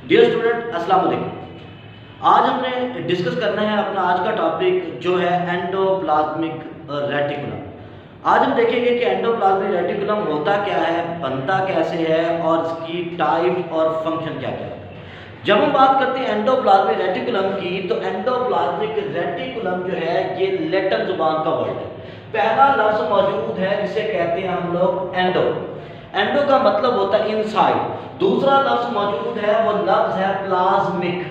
Dear student, अस्सलाम वालेकुम। आज हमने डिस्कस करना है अपना आज का टॉपिक जो है एंडोप्लाज्मिक रेटिकुलम। आज हम देखेंगे कि एंडोप्लाज्मिक रेटिकुलम होता क्या है, बनता कैसे है और इसकी टाइप और फंक्शन क्या क्या है। जब हम बात करते हैं एंडोप्लाज्मिक रेटिकुलम की, तो एंडोप्लाज्मिक रेटिकुलम जो है ये लैटिन जुबान का वर्ड है। पहला लफ्ज मौजूद है जिसे कहते हैं हम लोग एंडो। एंडो का मतलब होता है इनसाइड। दूसरा लफ्ज मौजूद है, वो लफ्ज है प्लाज्मिक।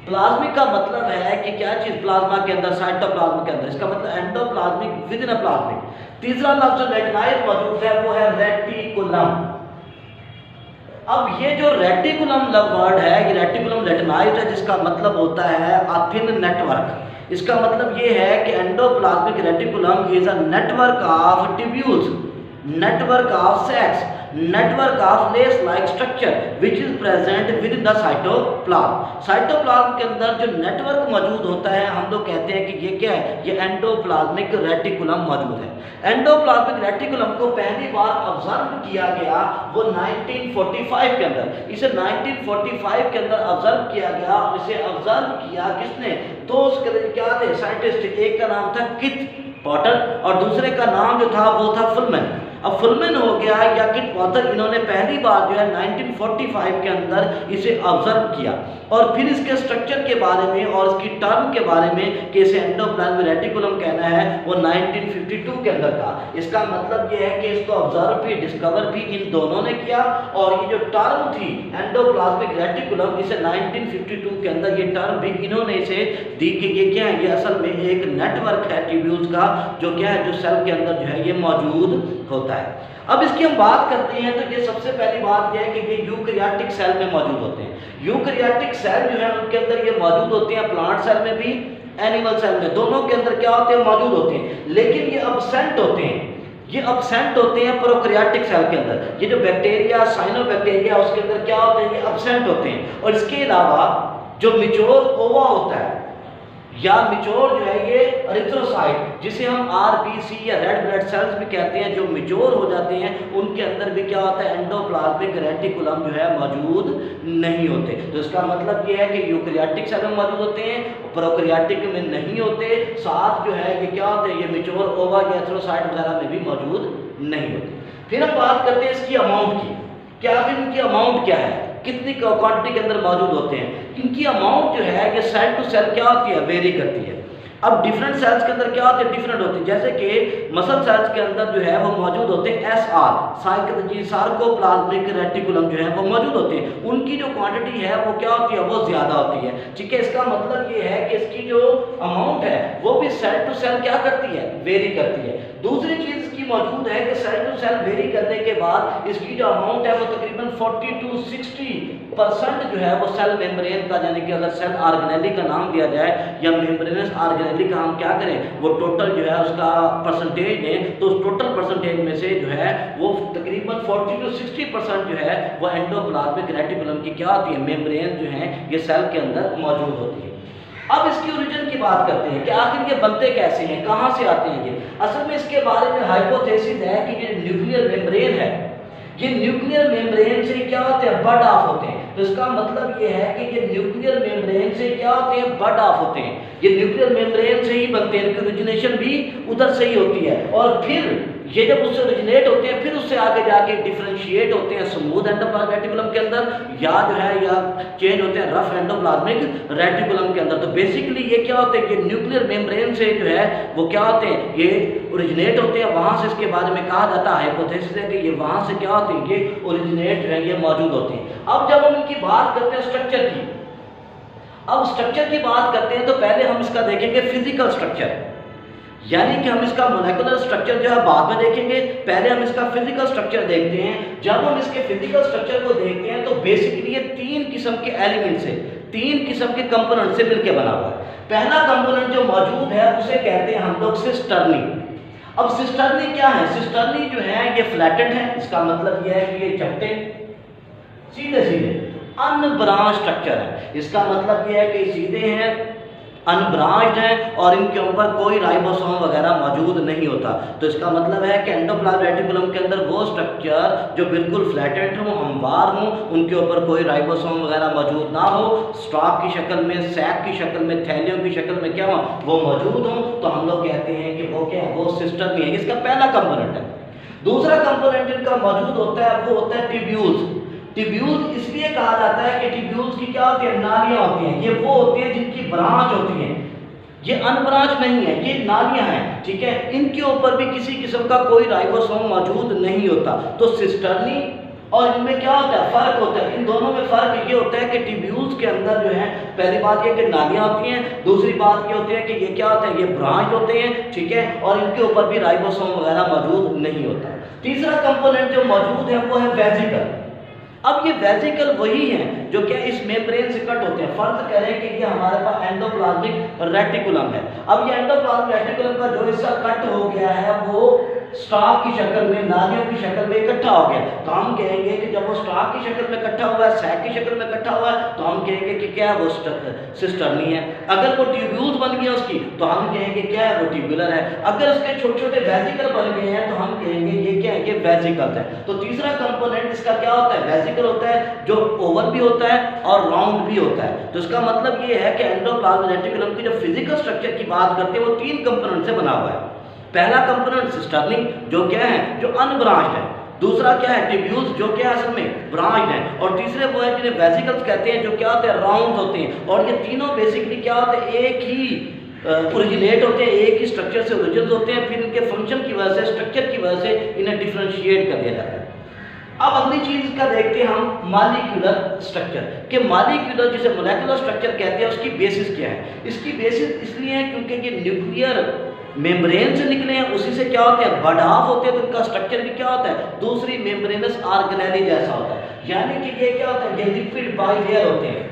प्लाज्मिक का मतलब है कि क्या चीज प्लाज्मा के अंदर, साइटोप्लाज्म के अंदर, इसका मतलब endoplasmic with in a plasmic. तीसरा लफ्ज जो लैटिनाइज मौजूद है वो है रेटिकुलम। अब ये जो रेटिकुलम वर्ड है, ये रेटिकुलम लैटिनाइज्ड है, जिसका मतलब होता है अ थिन नेटवर्क। इसका मतलब ये है कि endoplasmic reticulum is a network of tubules, network of cells, network of lace like structure which is present within the cytoplasm। Cytoplasm के अंदर जो नेटवर्क मौजूद होता है, हम लोग कहते हैं कि ये क्या है, ये एंडोप्लाज्मिक रेटिकुलम मौजूद है। एंडोप्लाज्मिक रेटिकुलम को पहली बार ऑब्जर्व किया गया वो 1945 के अंदर। इसे 1945 के अंदर ऑब्जर्व किया गया। इसे ऑब्जर्व किया किसने? तो उसके क्या थे साइंटिस्ट, एक का नाम था किथ पॉटर और दूसरे का नाम जो था वो था फुलमैन। अब फुलमैन हो गया या किट पॉटर, इन्होंने पहली बार जो है 1945 के अंदर इसे ऑब्जर्व किया और फिर इसके स्ट्रक्चर के बारे में और इसकी टर्म के बारे में कि इसे एंडोप्लाज्मिक रेटिकुलम कहना है, वो 1952 के अंदर का। इसका मतलब ये है कि इसको ऑब्जर्व भी डिस्कवर भी इन दोनों ने किया और ये जो टर्म थी एंडोप्लाज्मिक रेटिकुलम, इसे 1952 के अंदर ये टर्म भी इन्होंने इसे दी कि ये क्या है, ये असल में एक नेटवर्क है ट्यूब्यूल्स का, जो क्या है, जो सेल के अंदर जो है ये मौजूद होता है। अब इसकी हम बात करते हैं तो ये सबसे पहली बात यह है कि ये यूकैरियोटिक सेल में मौजूद होते हैं। यूकैरियोटिक सेल जो है उनके अंदर ये मौजूद होते हैं, प्लांट सेल में भी, एनिमल सेल में, दोनों के अंदर क्या होते हैं, मौजूद होते हैं। लेकिन ये अब्सेंट होते हैं, ये अब्सेंट होते हैं प्रोकैरियोटिक सेल के अंदर। ये जो बैक्टीरिया, साइनोबैक्टीरिया, उसके अंदर क्या होते हैं, ये अब्सेंट होते हैं। और इसके अलावा जो मैच्योर ओवा होता है या मैच्योर जो है ये एरिथ्रोसाइट, जिसे हम आरबीसी या रेड ब्लड सेल्स भी कहते हैं, जो मैच्योर हो जाते हैं, उनके अंदर भी क्या होता है, एंडोप्लाज्मिक रेटिकुलम जो है मौजूद नहीं होते। तो इसका मतलब ये है कि यूकैरियोटिक सेल में मौजूद होते हैं, प्रोकैरियोटिक में नहीं होते। साथ जो है ये क्या होते हैं, ये मैच्योर ओवा या एरिथ्रोसाइट वगैरह में भी मौजूद नहीं होते। फिर हम बात करते हैं इसकी अमाउंट की। क्या आखिर इनकी अमाउंट क्या है, कितनी क्वांटिटी के अंदर मौजूद होते हैं। इनकी अमाउंट जो है ये सेल टू सेल क्या होती है, वेरी करती है। अब डिफरेंट सेल्स के अंदर क्या होते हैं, डिफरेंट होते हैं। जैसे कि मसल सेल्स के अंदर जो है वो मौजूद होते हैं एसआर, सार्कोप्लाज्मिक रेटिकुलम जो है वो मौजूद होते हैं। उनकी जो क्वांटिटी है वो क्या होती है, वो ज्यादा होती है। ठीक है, इसका मतलब ये है कि इसकी जो अमाउंट है वो भी सेल टू सेल क्या करती है, वेरी करती है। दूसरी चीज इसकी मौजूद है कि सेल टू सेल वेरी करने के बाद इसकी जो अमाउंट है वो तकरीबन 40 to 60% जो है वो सेल मेम्ब्रेन का, यानी कि अगर सेल ऑर्गेनेली का नाम दिया जाए या मेम्ब्रेनस ऑर्गेनेली का हम क्या करें, वो टोटल जो है उसका परसेंटेज दें, तो उस टोटल परसेंटेज में से जो है वो तकरीबन 40 to 60% जो है वो एंडोप्लाज्मिक रेटिकुलम की क्या होती है, मेम्ब्रेन जो है ये सेल के अंदर मौजूद होती है। अब इसकी ओरिजिन की बात करते हैं कि आखिर ये बनते कैसे हैं, कहां से आते हैं ये। असल में इसके बारे में हाइपोथेसिस है कि ये न्यूक्लियर मेम्ब्रेन है, ये न्यूक्लियर मेम्ब्रेन से क्या होते हैं, बड ऑफ होते हैं। तो इसका मतलब ये है कि ये न्यूक्लियर मेम्ब्रेन से क्या होते हैं, बड ऑफ होते हैं। ये न्यूक्लियर मेम्ब्रेन से ही बनते हैं, इनकी ओरिजिनेशन भी उधर से ही होती है। और फिर ये जब उससे ओरिजिनेट होते हैं फिर उससे आगे जाके डिफरेंशिएट होते हैं स्मूथ एंडोप्लाज्मिक रेटिकुलम के अंदर, या जो है या चेंज होते हैं रफ एंडोप्लाज्मिक रेटिकुलम के अंदर। तो बेसिकली ये क्या होते हैं, ये न्यूक्लियर मेम्ब्रेन से जो है वो क्या होते हैं, ये ओरिजिनेट होते हैं। वहां से इसके बारे में कहा जाता है, हाइपोथेसिस है कि ये वहां से क्या होते हैं, ये ओरिजिनेट जो है ये मौजूद होते हैं। अब जब हम इनकी बात करते हैं स्ट्रक्चर की, अब स्ट्रक्चर की बात करते हैं तो पहले हम इसका देखेंगे फिजिकल स्ट्रक्चर, यानी कि हम इसका मोलेकुलर स्ट्रक्चर जो है बाद में देखेंगे। पहले हम इसका फिजिकल स्ट्रक्चर देखते हैं। जब हम इसके फिजिकल स्ट्रक्चर को देखते हैं तो बेसिकली ये तीन किस्म के एलिमेंट से, तीन किस्म के कंपोनेंट से मिलकर बना हुआ है। पहला कंपोनेंट जो मौजूद है उसे कहते हैं हम लोग सिस्टर्नी। अब सिस्टर्नी क्या है, सिस्टर्नी जो है ये फ्लैटेड है, इसका मतलब ये है कि ये चपटे सीधे सीधे अनब्रांच स्ट्रक्चर है। इसका मतलब ये है कि सीधे हैं, अनब्रांच्ड है और इनके ऊपर कोई राइबोसोम वगैरह मौजूद नहीं होता। तो इसका मतलब है कि एंडोप्लाज्मिक रेटिकुलम के अंदर वो स्ट्रक्चर जो बिल्कुल फ्लैटेंड हो, हमवार हो, उनके ऊपर कोई राइबोसोम वगैरह मौजूद ना हो, स्टॉक की शक्ल में, सैक की शक्ल में, थैलियों की शक्ल में क्या हो वो मौजूद हो, तो हम लोग कहते हैं कि वो क्या है, वो सिस्टर नहीं है। इसका पहला कंपोनेंट है। दूसरा कंपोनेंट इनका मौजूद होता है वो होता है ट्यूब्यूल्स। ट्यूब्यूल्स इसलिए कहा जाता है कि ट्यूब्यूल्स की क्या होती है, नालियां होती हैं। ये वो होती हैं जिनकी ब्रांच होती हैं, ये अनब्रांच नहीं है, ये नालियां हैं, ठीक है। इनके ऊपर भी किसी किस्म का कोई राइबोसोम मौजूद नहीं होता। तो सिस्टर्नी और इनमें क्या होता है, फर्क होता है। इन दोनों में फर्क ये होता है कि ट्यूब्यूल्स के अंदर जो है, पहली बात ये कि नालियां होती हैं, दूसरी बात ये होती है कि ये क्या होते हैं, ये ब्रांच होते हैं, ठीक है, और इनके ऊपर भी राइबोसोम वगैरह मौजूद नहीं होता। तीसरा कंपोनेंट जो मौजूद है वो है वेसिकल। अब ये वेसिकल वही है जो क्या इस मेम्ब्रेन से कट होते हैं। फर्ज कह रहे हैं कि ये हमारे पास एंडोप्लाज्मिक रेटिकुलम है। अब ये एंडोप्लाज्मिक रेटिकुलम का जो हिस्सा कट हो गया है वो स्टॉक की शक्ल में, नालियों की शक्ल में इकट्ठा हो गया। तो हम कहेंगे कि जब वो स्टॉक की शक्ल में इकट्ठा हुआ है, सैक की शक्ल में इकट्ठा हुआ है, तो हम कहेंगे कि क्या है, वो सिस्टर्नी है। अगर वो ट्यूब्यूल्स बन गया उसकी, तो हम कहेंगे क्या है, वो ट्यूबुलर है। अगर उसके छोटे छोटे वेसिकल बन गए हैं, तो हम कहेंगे ये क्या है, ये वेसिकल्स है। तो तीसरा कंपोनेंट इसका क्या होता है, वेसिकल होता है, जो ओवल भी होता है और राउंड भी होता है। तो इसका मतलब ये है कि एंडोप्लाज्मिक रेटिकुलम की जो फिजिकल स्ट्रक्चर की बात करते हैं वो 3 कंपोनेंट से बना हुआ है। पहला कंपोनेंट सिस्टर्नी जो क्या है, जो अनब्रांच्ड है। दूसरा क्या है, ट्यूब्यूल्स जो क्या है असल में ब्रांच्ड है। और तीसरे वो है जिन्हें वेसिकल्स कहते हैं, जो क्या होते हैं, राउंड होते हैं। और ये तीनों बेसिकली क्या होते हैं, एक ही ओरिजिनेट होते हैं, एक ही स्ट्रक्चर से ओरिजिन होते हैं। फिर इनके फंक्शन की वजह से, स्ट्रक्चर की वजह से इन्हें डिफ्रेंशिएट कर दिया जाता है। अब अगली चीज का देखते हैं हम मॉलिक्यूलर स्ट्रक्चर के। मॉलिक्यूलर जिसे मोलेकुलर स्ट्रक्चर कहते हैं, उसकी बेसिस क्या है। इसकी बेसिस इसलिए है क्योंकि ये न्यूक्लियर मेम्ब्रेन से निकले हैं, उसी से क्या होते हैं, बडाफ होते हैं, तो इनका स्ट्रक्चर भी क्या होता है, दूसरी मेम्ब्रेनस ऑर्गेनेली जैसा होता है। यानी कि ये क्या होता है, ये लिपिड बाइलेयर होते हैं।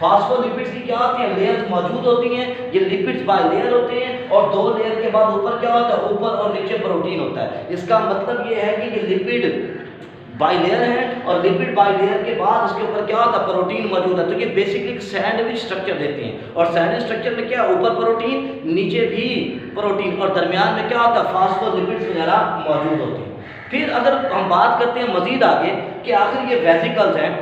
फास्फोलिपिड्स की क्या होती हैं, लेयर्स मौजूद होती हैं। ये लिपिड्स बाइलेयर होते हैं और 2 लेयर के बाद ऊपर क्या होता है, ऊपर और नीचे प्रोटीन होता है। इसका मतलब ये है कि ये लिपिड बाइलेयर है और लिपिड बाइलेयर के बाद उसके ऊपर क्या होता है, प्रोटीन मौजूद है। तो ये बेसिकली सैंडविच स्ट्रक्चर देते हैं। और सैंडविच स्ट्रक्चर में क्या, ऊपर प्रोटीन, नीचे भी प्रोटीन, और दरमियान में क्या होता है, फास्फोलिपिड्स वगैरह मौजूद होते हैं। फिर अगर हम बात करते हैं मजीद आगे कि आखिर ये वेसिकल्स हैं,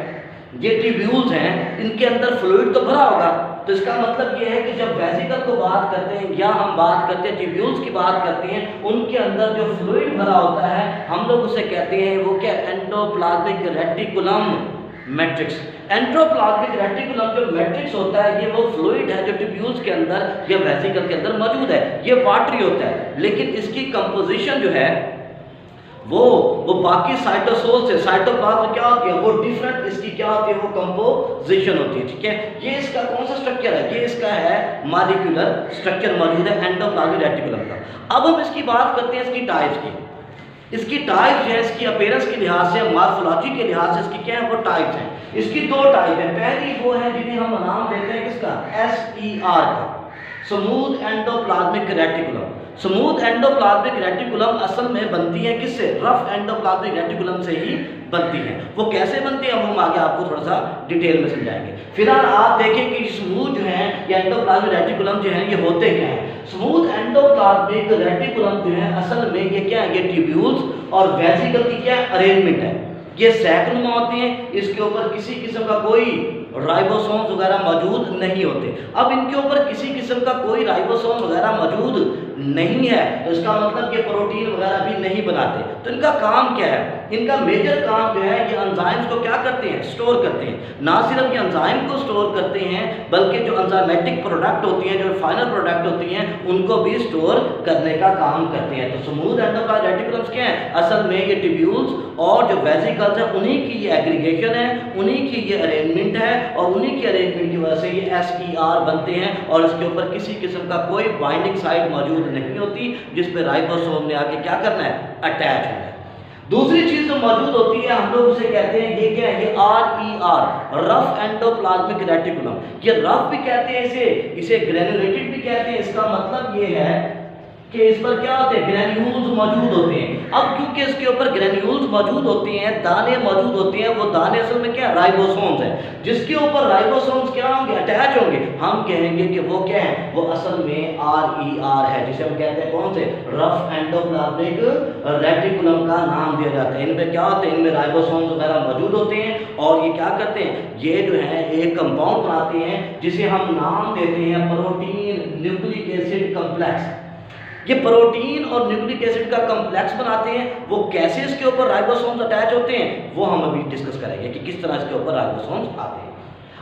ये ट्यूब्यूल्स हैं, इनके अंदर फ्लूइड तो भरा होगा। तो इसका मतलब ये है कि जब वेसिकल को बात करते हैं या हम बात करते हैं ट्यूब्यूल्स की बात करते हैं, उनके अंदर जो फ्लूइड भरा होता है हम लोग उसे कहते हैं वो क्या, endoplasmic reticulum matrix. Endoplasmic reticulum जो मैट्रिक्स होता है, ये वो फ्लूइड है जो ट्यूब्यूल्स के अंदर या वेसिकल के अंदर मौजूद है। ये वाटरी होता है, लेकिन इसकी कंपोजिशन जो है वो बाकी साइटोसोल से, साइटोप्लाज्म क्या होती है वो डिफरेंट, इसकी क्या होती है वो कंपोजिशन होती है, ठीक है। ये इसका कौन सा स्ट्रक्चर है, ये इसका है मॉलिक्यूलर स्ट्रक्चर मौजूद है एंडोप्लाज्मिक रेटिकुलम का। अब हम इसकी बात करते हैं इसकी टाइप्स की। इसकी टाइप जो है, इसकी अपीयरेंस के लिहाज से, मॉर्फोलॉजी के लिहाज से इसकी क्या है, वो टाइप्स हैं। इसकी 2 टाइप है। पहली वो है जिन्हें हम नाम देते हैं किसका, SER का, smooth endoplasmic reticulum. Smooth endoplasmic reticulum असल में बनती है किससे, रफ एंडोप्लाज्मिक रेटिकुलम से ही बनती है। वो कैसे बनती है हम आगे आपको थोड़ा सा डिटेल में समझाएंगे। फिलहाल आप देखें कि स्मूथ जो है या एंडोप्लाज्मिक रेटिकुलम जो है ये होते क्या हैं। स्मूथ एंडोप्लाज्मिक रेटिकुलम जो है असल में ये क्या है, ये ट्यूब्यूल्स और वेसिकल की क्या अरेंजमेंट है। ये सैकनुमा होते हैं, इसके ऊपर किसी किस्म का कोई राइबोसोम्स वगैरह मौजूद नहीं होते। अब इनके ऊपर किसी किस्म का कोई राइबोसोम वगैरह मौजूद नहीं है, तो इसका मतलब ये प्रोटीन वगैरह भी नहीं बनाते। तो इनका काम क्या है, इनका मेजर काम जो है ये एंजाइम्स को क्या करते हैं, स्टोर करते हैं। ना सिर्फ ये एंजाइम को स्टोर करते हैं बल्कि जो एंजाइमेटिक प्रोडक्ट होती हैं, जो फाइनल प्रोडक्ट होती हैं, उनको भी स्टोर करने का काम करते हैं। तो स्मूथ एंडोप्लाज्मिक रेटिकुलम्स क्या है, असल में ये ट्यूब्यूल्स और जो वेसिकल्स है उन्हीं की ये एग्रीगेशन है, उन्हीं की ये अरेंजमेंट है और उन्हीं की अरेंजमेंट की वजह से ये SER बनते हैं। और इसके ऊपर किसी किस्म का कोई बाइंडिंग साइट मौजूद नहीं होती जिस पे राइबोसोम ने आके क्या करना है, अटैच होना है। दूसरी चीज जो मौजूद होती है हम लोग उसे कहते हैं, ये क्या है, ये RER, रफ एंडोप्लाज्मिक रेटिकुलम। ये रफ भी कहते हैं इसे ग्रेनुलेटेड भी कहते हैं। इसका मतलब ये है कि इस पर क्या होते हैं, ग्रेन्यूल्स मौजूद होते हैं। अब क्योंकि इसके ऊपर ग्रेन्यूल्स मौजूद होते हैं, दाने मौजूद होते हैं, वो दाने असल में क्या, राइबोसोम्स हैं। जिसके ऊपर राइबोसोम्स क्या होंगे, अटैच होंगे, हम कहेंगे कि वो क्या है, वो असल में RER है, जिसे हम कहते हैं कौन से, रफ एंडोप्लाज्मिक रेटिकुलम का नाम दिया जाता है। इनमें क्या होते हैं, इनमें राइबोसोम्स वगैरह मौजूद होते हैं और ये क्या करते हैं, ये जो है एक कंपाउंड बनाते हैं जिसे हम नाम देते हैं प्रोटीन न्यूक्लिक एसिड कॉम्प्लेक्स। ये प्रोटीन और न्यूक्लिक एसिड का कॉम्प्लेक्स बनाते हैं। वो कैसे इसके ऊपर राइबोसोम्स अटैच होते हैं वो हम अभी डिस्कस करेंगे कि किस तरह इसके ऊपर राइबोसोम्स आते हैं।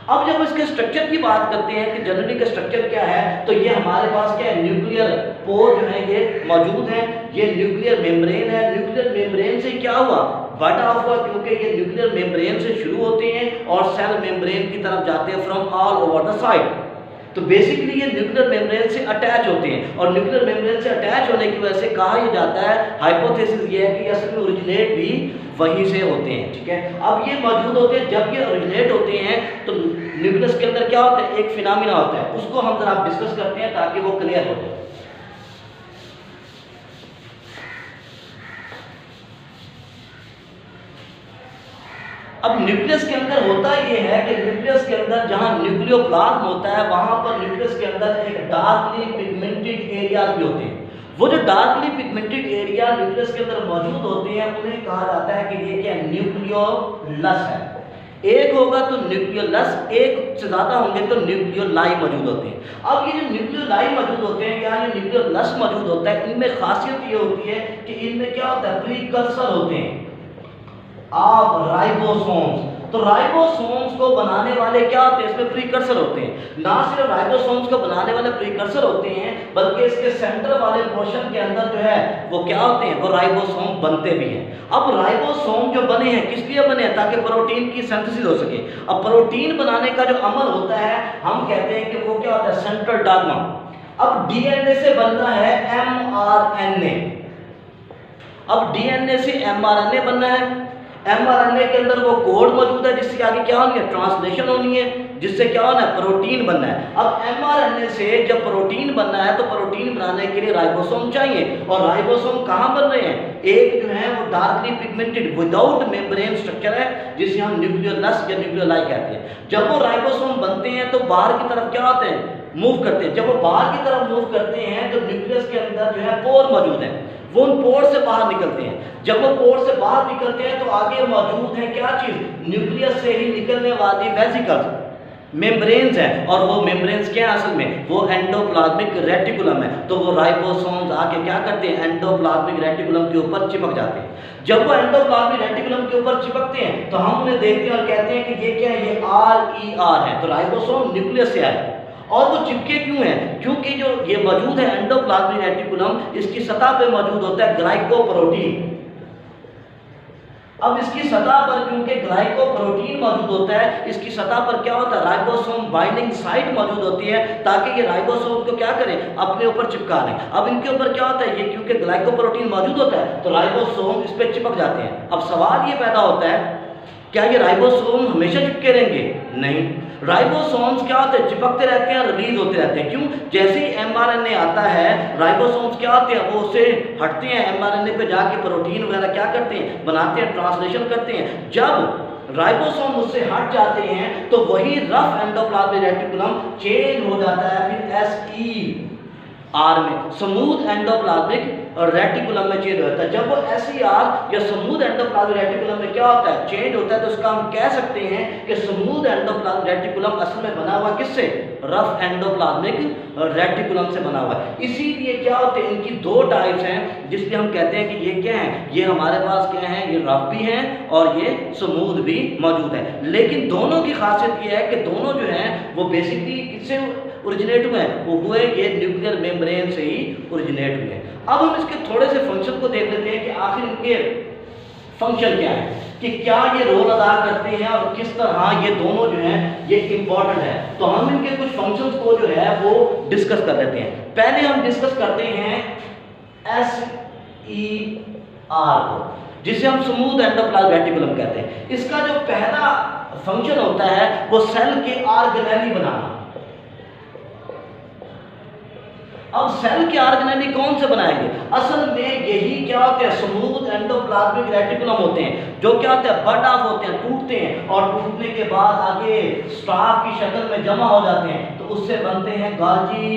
अब जब इसके स्ट्रक्चर की बात करते हैं कि जनरली का स्ट्रक्चर क्या है, तो ये हमारे पास क्या है, न्यूक्लियर पोर जो है ये मौजूद है, ये न्यूक्लियर मेम्ब्रेन है। न्यूक्लियर मेम्ब्रेन से क्या हुआ, बटा हुआ, क्योंकि ये न्यूक्लियर मेम्ब्रेन से शुरू होते हैं और सेल मेम्ब्रेन की तरफ जाते हैं from all over the side. तो बेसिकली ये न्यूक्लियर मेम्ब्रेन से अटैच होते हैं और न्यूक्लियर मेम्ब्रेन से अटैच होने की वजह से कहा यह जाता है, हाइपोथेसिस ये है कि असल में ओरिजिनेट भी वहीं से होते हैं। ठीक है, अब ये मौजूद होते हैं, जब ये ओरिजिनेट होते हैं तो न्यूक्लियस के अंदर क्या होता है, एक फिनोमिना होता है, उसको हम जरा डिस्कस करते हैं ताकि वो क्लियर हो जाए। अब न्यूक्लियस के अंदर होता ये है कि न्यूक्लियस के अंदर जहां न्यूक्लियोप्लाज्म होता है वहां पर न्यूक्लियस के अंदर एक डार्कली पिगमेंटेड एरिया भी होते हैं। वो जो डार्कली पिगमेंटेड एरिया न्यूक्लियस के अंदर मौजूद होते हैं उन्हें कहा जाता है कि ये क्या, न्यूक्लियोलस है। एक होगा तो न्यूक्लियोलस, एक से ज्यादा होंगे तो न्यूक्लियोलाई मौजूद होते हैं। अब ये जो न्यूक्लियोलाई मौजूद होते हैं या ये न्यूक्लियोलस मौजूद होता है, इनमें खासियत ये होती है कि इनमें क्या होता है, प्रीकर्सर होते हैं ऑफ राइबोसोम्स। तो राइबोसोम्स को बनाने वाले क्या होते हैं, इसमें प्रीकर्सर होते हैं। ना सिर्फ राइबोसोम्स को बनाने वाले प्रीकर्सर होते हैं बल्कि इसके सेंटर वाले पोर्शन के अंदर जो है वो क्या होते हैं, वो राइबोसोम बनते भी हैं। अब राइबोसोम जो बने हैं किस लिए बने हैं, ताकि प्रोटीन की सिंथेसिस हो सके। अब प्रोटीन बनाने का जो अमल होता है हम कहते हैं कि वो क्या होता है, सेंट्रल डॉग्मा। अब डीएनए से बनना है mRNA। अब डीएनए से mRNA बनना है, mRNA के अंदर वो कोड मौजूद है जिससे आगे क्या होनी है, ट्रांसलेशन होनी है, जिससे क्या होना है, प्रोटीन बनना है। अब mRNA से जब प्रोटीन बनना है तो प्रोटीन बनाने के लिए राइबोसोम चाहिए, और राइबोसोम कहाँ बन रहे हैं, एक जो है वो darkly pigmented without membrane structure है जिसे हम न्यूक्लियोलस या न्यूक्लियोलाई कहते हैं। जब वो राइबोसोम बनते हैं तो बाहर की तरफ क्या होते हैं, मूव करते हैं। जब वो बाहर की तरफ मूव करते हैं तो न्यूक्लियस के अंदर जो है पोर मौजूद है, वो उन पोर से बाहर निकलते हैं। जब वो पोर से बाहर निकलते हैं तो आगे मौजूद है क्या चीज, न्यूक्लियस से ही निकलने वाली वेसिकल्स, मेम्ब्रेन्स हैं, और वो मेम्ब्रेन्स क्या है असल में, वो एंडोप्लाज्मिक रेटिकुलम है। तो वो राइबोसोम्स आके क्या करते हैं, एंडोप्लाज्मिक रेटिकुलम के ऊपर चिपक जाते हैं। जब वो एंडोप्लाज्मिक रेटिकुलम के ऊपर चिपकते हैं तो हम उन्हें देखते हैं और कहते हैं कि ये क्या है, ये RER है। तो राइबोसोम न्यूक्लियस से आए और वो चिपके क्यों हैं, क्योंकि जो ये मौजूद है एंडोप्लाज्मिक रेटिकुलम, इसकी सतह पे मौजूद होता है ग्लाइकोप्रोटीन। अब इसकी सतह पर क्योंकि ग्लाइकोप्रोटीन मौजूद होता है, इसकी सतह पर क्या होता है, राइबोसोम बाइंडिंग साइट मौजूद होती है ताकि ये राइबोसोम को क्या करें, अपने ऊपर चिपका लें। अब इनके ऊपर क्या होता है, ये क्योंकि ग्लाइकोप्रोटीन मौजूद होता है तो राइबोसोम इस पर चिपक जाते हैं। अब सवाल ये पैदा होता है, क्या ये राइबोसोम हमेशा चिपके रहेंगे? नहीं, राइबोसोम्स क्या होते हैं, चिपकते रहते हैं, रिलीज होते रहते हैं। क्यों? जैसे ही mRNA आता है राइबोसोम्स क्या होते हैं, वो उससे हटते हैं, mRNA पे जाके प्रोटीन वगैरह क्या करते हैं, बनाते हैं, ट्रांसलेशन करते हैं। जब राइबोसोम उससे हट जाते हैं तो वही रफ एंडोप्लाज्मिक रेटिकुलम चेंज हो जाता है फिर SER में, स्मूथ एंडोप्लाज्मिक रेटिकुलम में चेंज होता है। जब वो SER या स्मूथ एंडोप्लाज्मिक रेटिकुलम में क्या होता है, चेंज होता है, तो उसका हम कह सकते हैं कि स्मूथ एंडोप्लाज्मिक रेटिकुलम असल में बना हुआ किससे, रफ एंडोप्लाज्मिक रेटिकुलम से बना हुआ है। इसीलिए क्या होते हैं, इनकी दो टाइप्स हैं जिसलिए हम कहते हैं कि ये क्या है, ये हमारे पास क्या है, ये रफ भी हैं और ये स्मूथ भी मौजूद है। लेकिन दोनों की खासियत ये है कि दोनों जो हैं वो बेसिकली किससे ओरिजिनेट हुए हैं, वो हुए ये न्यूक्लियर मेम्ब्रेन से ही ओरिजिनेट हुए हैं। अब हम इसके थोड़े से फंक्शन को देख लेते हैं कि आखिर इनके फंक्शन क्या है, कि क्या ये रोल अदा करते हैं और किस तरह ये दोनों जो हैं ये इंपॉर्टेंट है। तो हम इनके कुछ फंक्शंस को जो है वो डिस्कस कर लेते हैं। पहले हम डिस्कस करते हैं SER को, जिसे हम स्मूथ एंडोप्लाज्मिक रेटिकुलम कहते हैं। इसका जो पहला फंक्शन होता है वो सेल के ऑर्गेनेली बनाना। अब सेल के ऑर्गेनेली कौन से बनाएंगे? असल में यही क्या होते हैं, स्मूथ एंडोप्लाज्मिक रेटिकुलम होते हैं, जो क्या होते हैं, बट ऑफ होते हैं, टूटते हैं और टूटने के बाद आगे स्टार्च की शक्ल में जमा हो जाते हैं, तो उससे बनते हैं गाल्जी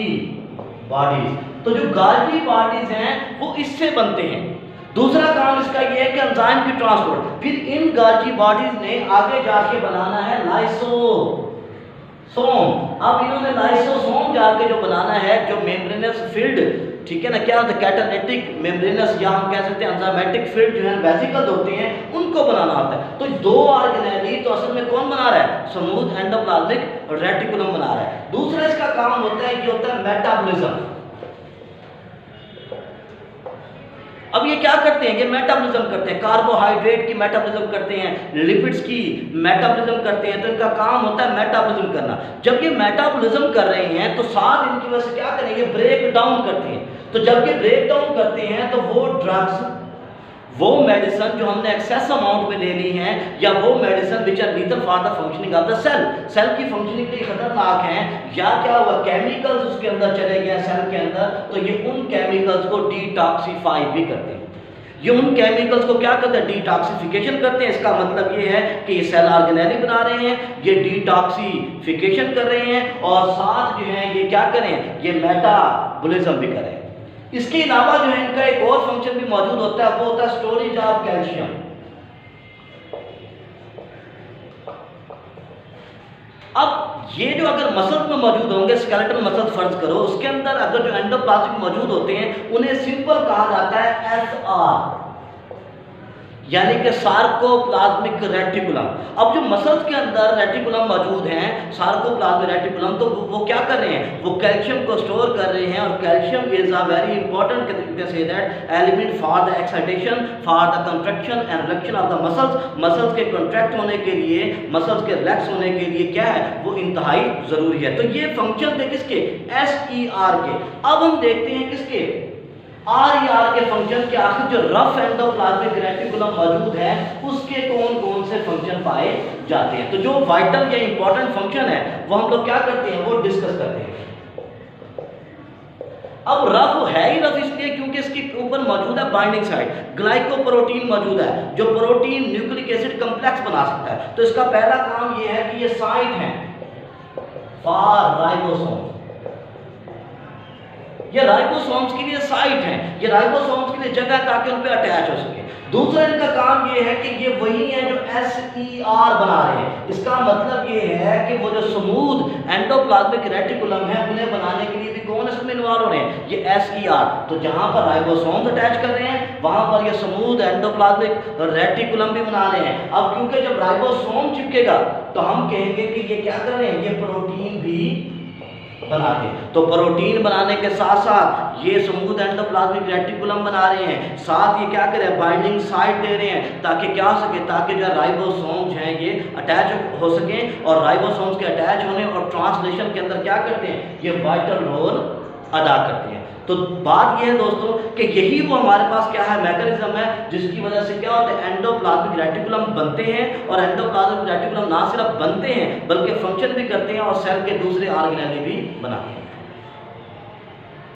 बॉडीज। तो जो गाल्जी बॉडीज हैं वो इससे बनते हैं। दूसरा काम इसका ये है कि एंजाइम की ट्रांसपोर्ट, फिर इन गाल्जी बॉडीज ने आगे जाके बनाना है लाइसोसोम। अब इन्होंने लाइसोसोम जाके जो बनाना है, जो मेम्ब्रेनस फील्ड, ठीक है ना, क्या होता है, कैटालिटिक मेम्ब्रेनस या हम कह सकते हैं एंजाइमेटिक फील्ड जो है वेसिकल होते हैं, उनको बनाना होता है। तो दो ऑर्गेनेली तो असल में कौन बना रहा है, स्मूथ एंडोप्लाज्मिक रेटिकुलम बना रहा है। दूसरा इसका काम होता है, ये होता है मेटाबॉलिज्म। अब ये क्या करते हैं, ये मेटाबॉलिज्म करते हैं, कार्बोहाइड्रेट की मेटाबॉलिज्म करते हैं, लिपिड्स की मेटाबॉलिज्म करते हैं, तो इनका काम होता है मेटाबॉलिज्म करना। जब ये मेटाबॉलिज्म कर रहे हैं तो साथ इनकी वजह से क्या करेंगे, ब्रेक डाउन करते हैं। तो जब ये ब्रेक डाउन करते हैं तो वो ड्रग्स, वो मेडिसिन जो हमने एक्सेस अमाउंट में ले ली हैं, या वो medicine which are lethal for the functioning of the cell, cell की फंक्शनिंग के लिए खतरनाक हैं, या क्या हुआ, केमिकल्स उसके अंदर चले गए सेल के अंदर, तो ये उन केमिकल्स को डिटॉक्सिफाई भी करते हैं। ये उन केमिकल्स को क्या करते हैं, डिटॉक्सिफिकेशन करते हैं। इसका मतलब ये है कि ये सेल ऑर्गेनेली बना रहे हैं, ये डिटॉक्सिफिकेशन कर रहे हैं, और साथ जो है ये क्या करें, ये मेटाबॉलिज्म भी करें। इसके अलावा जो है इनका एक और फंक्शन भी मौजूद होता है, वो होता है स्टोरेज ऑफ कैल्शियम। अब ये जो अगर मसल्स में मौजूद होंगे, स्केलेटल मसल्स फर्ज करो, उसके अंदर अगर जो एंडोप्लाज्मिक मौजूद होते हैं, उन्हें सिंपल कहा जाता है एसआर, यानी कि सार्कोप्लाज्मिक रेटिकुलम। अब जो मसल्स के अंदर रेटिकुलम मौजूद हैं, सार्कोप्लाज्मिक रेटिकुलम, तो वो क्या कर रहे हैं, वो कैल्शियम को स्टोर कर रहे हैं। और calcium is a very important, you can say that, element for the excitation, for the contraction and रिलैक्शन of the muscles. Muscles के कंट्रैक्ट होने के लिए, मसल्स के रिलैक्स होने के लिए क्या है, वो इंतहाई जरूरी है। तो ये फंक्शन थे किसके, SER के। अब हम देखते हैं किसके, RER के फंक्शन के। आखिर जो रफ एंडोप्लाज्मिक रेटिकुलम मौजूद है, उसके कौन कौन से फंक्शन पाए जाते हैं। तो जो वाइटल या इंपॉर्टेंट फंक्शन है वो हम लोग क्या करते हैं, वो डिस्कस करते हैं। अब रफ है ही रफ इसलिए क्योंकि इसके ऊपर मौजूद है बाइंडिंग साइट, ग्लाइकोप्रोटीन मौजूद है, जो प्रोटीन न्यूक्लिक एसिड कम्प्लेक्स बना सकता है। तो इसका पहला काम ये है कि ये साइट है फॉर राइबोसोम, ये राइबोसोम्स के लिए साइट है, ये राइबोसोम्स के लिए जगह ताकि उन पे अटैच हो सके। दूसरा इनका काम ये है कि ये वही है जो SER बना रहे हैं। इसका मतलब ये है कि वो जो स्मूथ एंडोप्लाज्मिक रेटिकुलम है, उन्हें बनाने के लिए भी कौन इसमें इन्वॉल्व हो रहे हैं, ये SER। तो जहां पर राइबोसोम्स अटैच कर रहे हैं, वहां पर ये स्मूथ एंडोप्लाज्मिक रेटिकुलम भी बना रहे हैं। अब क्योंकि जब राइबोसोम चिपकेगा तो हम कहेंगे कि ये क्या कर रहे हैं, ये प्रोटीन भी बनाते हैं। तो प्रोटीन बनाने के साथ साथ ये स्मूथ एंडोप्लाज्मिक रेटिकुलम बना रहे हैं, साथ ये क्या करें, बाइंडिंग साइट दे रहे हैं, ताकि क्या हो सके, ताकि जो राइबोसोम्स हैं ये अटैच हो सके। और राइबोसोम्स के अटैच होने और ट्रांसलेशन के अंदर क्या करते हैं, ये वाइटल रोल अदा करते हैं। तो बात यह है दोस्तों कि यही वो हमारे पास क्या है, मैकेनिज्म है, जिसकी वजह से क्या होता है, एंडोप्लाज्मिक रेटिकुलम बनते हैं। और एंडोप्लाज्मिक रेटिकुलम ना सिर्फ बनते हैं बल्कि फंक्शन भी करते हैं और सेल के दूसरे ऑर्गेनेली भी बनाते हैं।